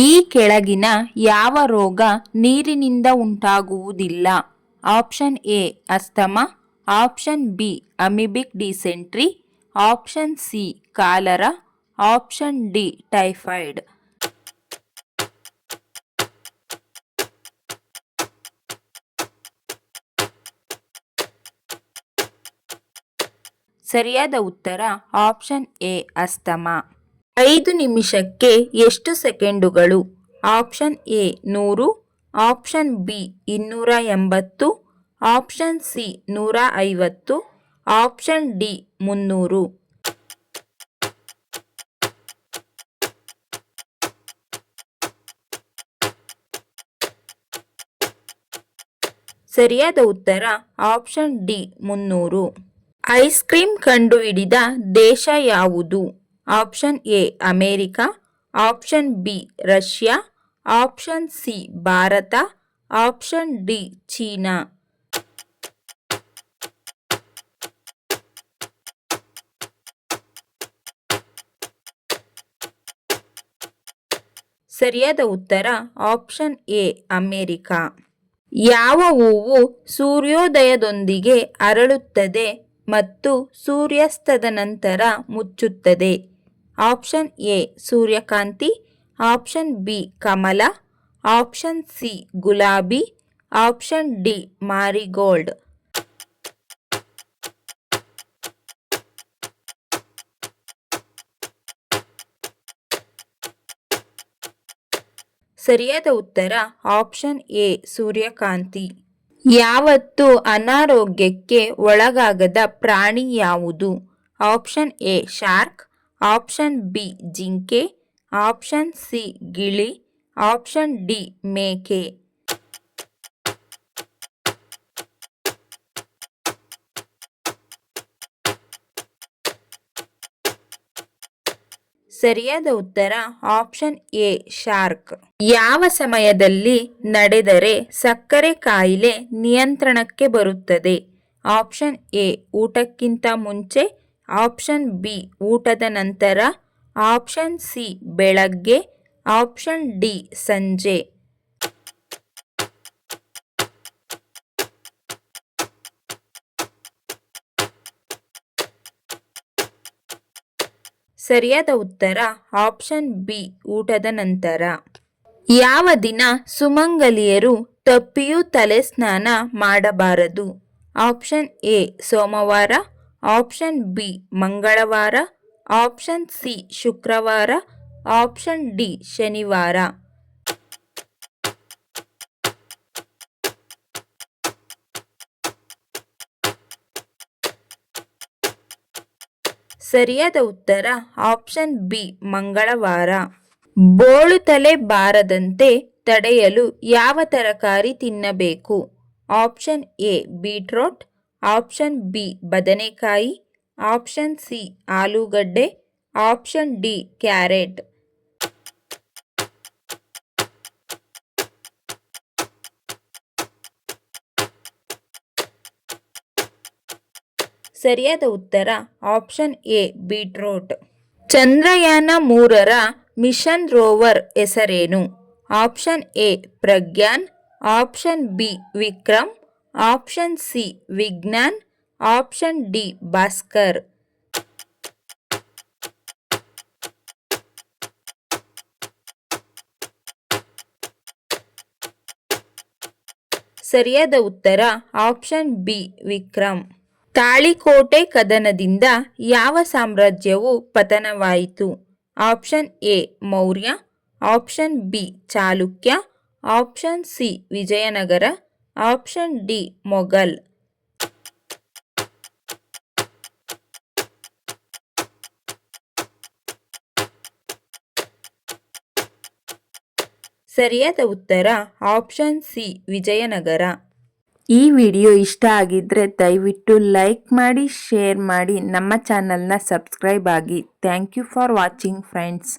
ಈ ಕೆಳಗಿನ ಯಾವ ರೋಗ ನೀರಿನಿಂದ ಉಂಟಾಗುವುದಿಲ್ಲ? Option A asthma, option B amoebic dysentery, option C cholera, option D typhoid. ಸರಿಯಾದ ಉತ್ತರ ಆಪ್ಷನ್ ಎ ಅಸ್ತಮಾ. 5 ನಿಮಿಷಕ್ಕೆ ಎಷ್ಟು ಸೆಕೆಂಡುಗಳು? Option A 100, option B 280, option C 150, option D 300. ಸರಿಯಾದ ಉತ್ತರ ಆಪ್ಷನ್ ಡಿ 300. ಐಸ್ ಕ್ರೀಮ್ ಕಂಡುಹಿಡಿದ ದೇಶ ಯಾವುದು? Option A America, option B Russia, option C Bharat, option D China. ಸರಿಯಾದ ಉತ್ತರ ಆಪ್ಷನ್ ಎ ಅಮೇರಿಕ. ಯಾವ ಹೂವು ಸೂರ್ಯೋದಯದೊಂದಿಗೆ ಅರಳುತ್ತದೆ ಮತ್ತು ಸೂರ್ಯಾಸ್ತದ ನಂತರ ಮುಚ್ಚುತ್ತದೆ? ಆಪ್ಷನ್ ಎ ಸೂರ್ಯಕಾಂತಿ, ಆಪ್ಷನ್ ಬಿ ಕಮಲ, ಆಪ್ಷನ್ ಸಿ ಗುಲಾಬಿ, ಆಪ್ಷನ್ ಡಿ ಮಾರಿಗೋಲ್ಡ್. ಸರಿಯಾದ ಉತ್ತರ ಆಪ್ಷನ್ ಎ ಸೂರ್ಯಕಾಂತಿ. ಯಾವತ್ತೂ ಅನಾರೋಗ್ಯಕ್ಕೆ ಒಳಗಾಗದ ಪ್ರಾಣಿ ಯಾವುದು? Option A shark, option B ಜಿಂಕೆ, ಆಪ್ಷನ್ ಸಿ ಗಿಳಿ, ಆಪ್ಷನ್ ಡಿ ಮೇಕೆ. ಸರಿಯಾದ ಉತ್ತರ ಆಪ್ಷನ್ ಎ ಶಾರ್ಕ್. ಯಾವ ಸಮಯದಲ್ಲಿ ನಡೆದರೆ ಸಕ್ಕರೆ ಕಾಯಿಲೆ ನಿಯಂತ್ರಣಕ್ಕೆ ಬರುತ್ತದೆ? ಆಪ್ಷನ್ ಎ ಊಟಕ್ಕಿಂತ ಮುಂಚೆ, ಆಪ್ಷನ್ ಬಿ ಊಟದ ನಂತರ, ಆಪ್ಷನ್ ಸಿ ಬೆಳಗ್ಗೆ, ಆಪ್ಷನ್ ಡಿ ಸಂಜೆ. ಸರಿಯಾದ ಉತ್ತರ ಆಪ್ಷನ್ ಬಿ ಊಟದ ನಂತರ. ಯಾವ ದಿನ ಸುಮಂಗಲಿಯರು ತಪ್ಪಿಯೂ ತಲೆ ಸ್ನಾನ ಮಾಡಬಾರದು? ಆಪ್ಷನ್ ಎ ಸೋಮವಾರ, ಆಪ್ಷನ್ ಬಿ ಮಂಗಳವಾರ, ಆಪ್ಷನ್ ಸಿ ಶುಕ್ರವಾರ, ಆಪ್ಷನ್ ಡಿ ಶನಿವಾರ. ಸರಿಯಾದ ಉತ್ತರ ಆಪ್ಷನ್ ಬಿ ಮಂಗಳವಾರ. ಬೋಳು ತಲೆ ಬಾರದಂತೆ ತಡೆಯಲು ಯಾವ ತರಕಾರಿ ತಿನ್ನಬೇಕು? Option A beetroot, option B ಬದನೆಕಾಯಿ, ಆಪ್ಷನ್ ಸಿ ಆಲೂಗಡ್ಡೆ, ಆಪ್ಷನ್ ಡಿ ಕ್ಯಾರೆಟ್. ಸರಿಯಾದ ಉತ್ತರ ಆಪ್ಷನ್ ಎ ಬೀಟ್ರೋಟ್. ಚಂದ್ರಯಾನ 3ರ ಮಿಷನ್ ರೋವರ್ ಹೆಸರೇನು? Option A Pragyan, option B Vikram, option C Vigyan, option D Bhaskar. ಸರಿಯಾದ ಉತ್ತರ ಆಪ್ಷನ್ ಬಿ ವಿಕ್ರಮ್. ತಾಳಿಕೋಟೆ ಕದನದಿಂದ ಯಾವ ಸಾಮ್ರಾಜ್ಯವು ಪತನವಾಯಿತು? Option A Maurya, option B Chalukya, option C Vijayanagara, option D Mughal. ಸರಿಯಾದ ಉತ್ತರ ಆಪ್ಷನ್ ಸಿ ವಿಜಯನಗರ. ಈ ವಿಡಿಯೋ ಇಷ್ಟ ಆಗಿದ್ರೆ ದಯವಿಟ್ಟು ಲೈಕ್ ಮಾಡಿ, ಶೇರ್ ಮಾಡಿ, ನಮ್ಮ ಚಾನಲ್ನ ಸಬ್ಸ್ಕ್ರೈಬ್ ಆಗಿ. Thank you for watching friends.